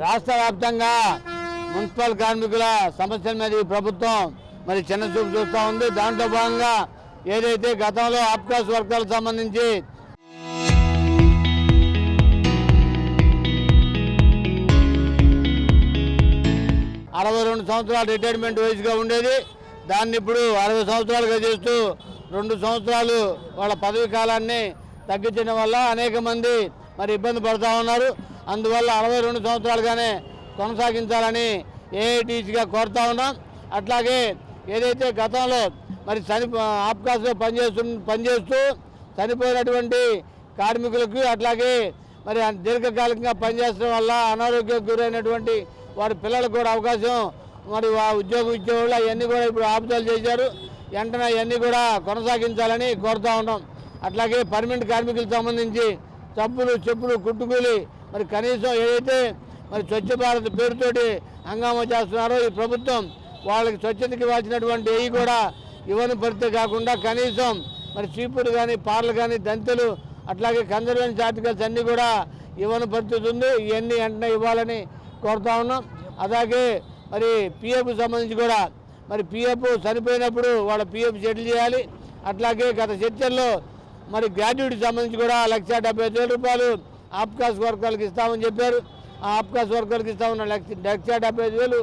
రాష్ట్ర వ్యాప్తంగా మున్సిపల్ కార్మికుల సమస్యల మీద ఈ ప్రభుత్వం మరి చిన్న చూపు చూస్తూ ఉంది. దాంట్లో భాగంగా ఏదైతే గతంలో ఆప్కాస్ వర్గాలకు సంబంధించి అరవై 62 సంవత్సరాలు రిటైర్మెంట్ వయసుగా ఉండేది, దాన్ని ఇప్పుడు 60 సంవత్సరాలుగా చేస్తూ 2 సంవత్సరాలు వాళ్ళ పదవి కాలాన్ని తగ్గించడం వల్ల అనేక మంది మరి ఇబ్బంది పడుతూ ఉన్నారు. అందువల్ల 62 సంవత్సరాలుగానే కొనసాగించాలని ఏఐటీసీగా కోరుతా ఉన్నాం. అట్లాగే ఏదైతే గతంలో మరి ఆప్కాస్లో పనిచేస్తూ చనిపోయినటువంటి కార్మికులకు అట్లాగే మరి దీర్ఘకాలికంగా పనిచేయడం వల్ల అనారోగ్యానికి గురైనటువంటి వారి పిల్లలకు కూడా అవకాశం మరి ఉద్యోగం ఇచ్చేవాళ్ళు అవన్నీ కూడా ఇప్పుడు ఆపుదలు చేశారు. వెంటనే అవన్నీ కూడా కొనసాగించాలని కోరుతా ఉన్నాం. అట్లాగే పర్మనెంట్ కార్మికులకు సంబంధించి చెప్పులు కుట్టుకూలి మరి కనీసం ఏదైతే మరి స్వచ్ఛ భారత్ పేరుతోటి హంగామా చేస్తున్నారో ఈ ప్రభుత్వం వాళ్ళకి స్వచ్ఛతకి ఇవ్వాల్సినటువంటి ఏవి కూడా ఇవ్వని పరిస్థితి కాకుండా కనీసం మరి చీపులు కానీ పార్లు కానీ దంతెలు అట్లాగే కన్జర్వేషన్ ఆర్టికల్స్ అన్నీ కూడా ఇవ్వని పరిస్థితి ఉంది. ఇవన్నీ వెంటనే ఇవ్వాలని కోరుతా ఉన్నాం. అలాగే మరి పిఎఫ్ సంబంధించి కూడా మరి పిఎఫ్ చనిపోయినప్పుడు వాళ్ళ పిఎఫ్ సెటిల్ చేయాలి. అట్లాగే గత చర్చల్లో మరి గ్రాడ్యుయేట్కి సంబంధించి కూడా 1,75,000 రూపాయలు ఆప్కాస్ వర్కర్లకు ఇస్తామని చెప్పారు. ఆ ఆప్కాస్ వర్కర్లకు ఇస్తామన్న 1,75,000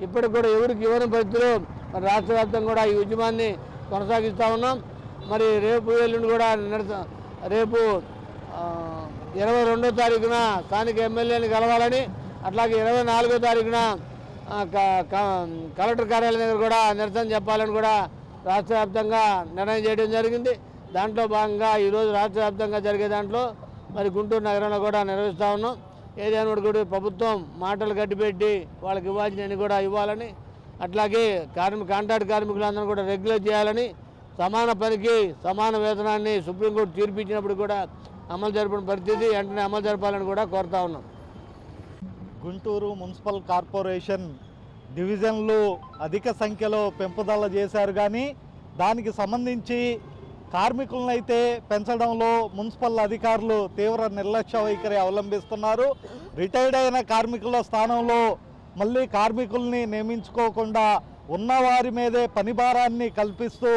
ఇప్పటికి కూడా ఎవరికి ఇవ్వని పరిస్థితులు మరి రాష్ట్ర వ్యాప్తంగా కూడా ఈ ఉద్యమాన్ని కొనసాగిస్తూ ఉన్నాం. మరి రేపు ఎల్లుండి కూడా రేపు 22వ తారీఖున స్థానిక ఎమ్మెల్యేని కలవాలని, అట్లాగే 24వ తారీఖున కలెక్టర్ కార్యాలయం దగ్గర కూడా నిరసన చెప్పాలని కూడా రాష్ట్ర వ్యాప్తంగా నిర్ణయం చేయడం జరిగింది. దాంట్లో భాగంగా ఈరోజు రాష్ట్ర వ్యాప్తంగా జరిగే దాంట్లో మరి గుంటూరు నగరంలో కూడా నిర్వహిస్తూ ఉన్నాం. ఏదైనా కూడా ప్రభుత్వం మాటలు గట్టిపెట్టి వాళ్ళకి ఇవ్వాల్సినవి కూడా ఇవ్వాలని, అట్లాగే కాంట్రాక్ట్ కార్మికులందరూ కూడా రెగ్యులర్ చేయాలని, సమాన పనికి సమాన వేతనాన్ని సుప్రీంకోర్టు తీర్పిచ్చినప్పుడు కూడా అమలు జరిపిన పరిస్థితి వెంటనే అమలు జరపాలని కూడా కోరుతా ఉన్నాం. గుంటూరు మున్సిపల్ కార్పొరేషన్ డివిజన్లు అధిక సంఖ్యలో పెంపుదల చేశారు, కానీ దానికి సంబంధించి కార్మికులను అయితే పెంచడంలో మున్సిపల్ అధికారులు తీవ్ర నిర్లక్ష్య వైఖరి అవలంబిస్తున్నారు. రిటైర్డ్ అయిన కార్మికుల స్థానంలో మళ్ళీ కార్మికుల్ని నియమించుకోకుండా ఉన్నవారి మీదే పని భారాన్ని కల్పిస్తూ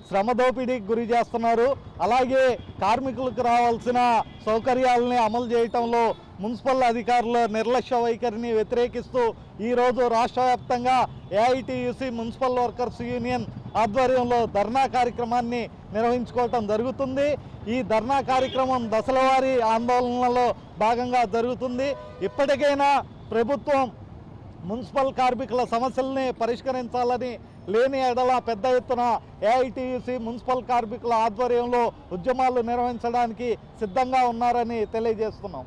శ్రమ దోపిడీకి గురి చేస్తున్నారు. అలాగే కార్మికులకు రావాల్సిన సౌకర్యాలని అమలు చేయటంలో మున్సిపల్ అధికారుల నిర్లక్ష్య వైఖరిని వ్యతిరేకిస్తూ ఈరోజు రాష్ట్ర వ్యాప్తంగా ఏఐటీయూసీ మున్సిపల్ వర్కర్స్ యూనియన్ ఆధ్వర్యంలో ధర్నా కార్యక్రమాన్ని నిర్వహించుకోవటం జరుగుతుంది. ఈ ధర్నా కార్యక్రమం దశలవారీ ఆందోళనలో భాగంగా జరుగుతుంది. ఇప్పటికైనా ప్రభుత్వం మున్సిపల్ కార్మికుల సమస్యల్ని పరిష్కరించాలని, లేని ఎడల పెద్ద ఎత్తున ఏఐటీయూసీ మున్సిపల్ కార్మికుల ఆధ్వర్యంలో ఉద్యమాలు నిర్వహించడానికి సిద్ధంగా ఉన్నారని తెలియజేస్తున్నాం.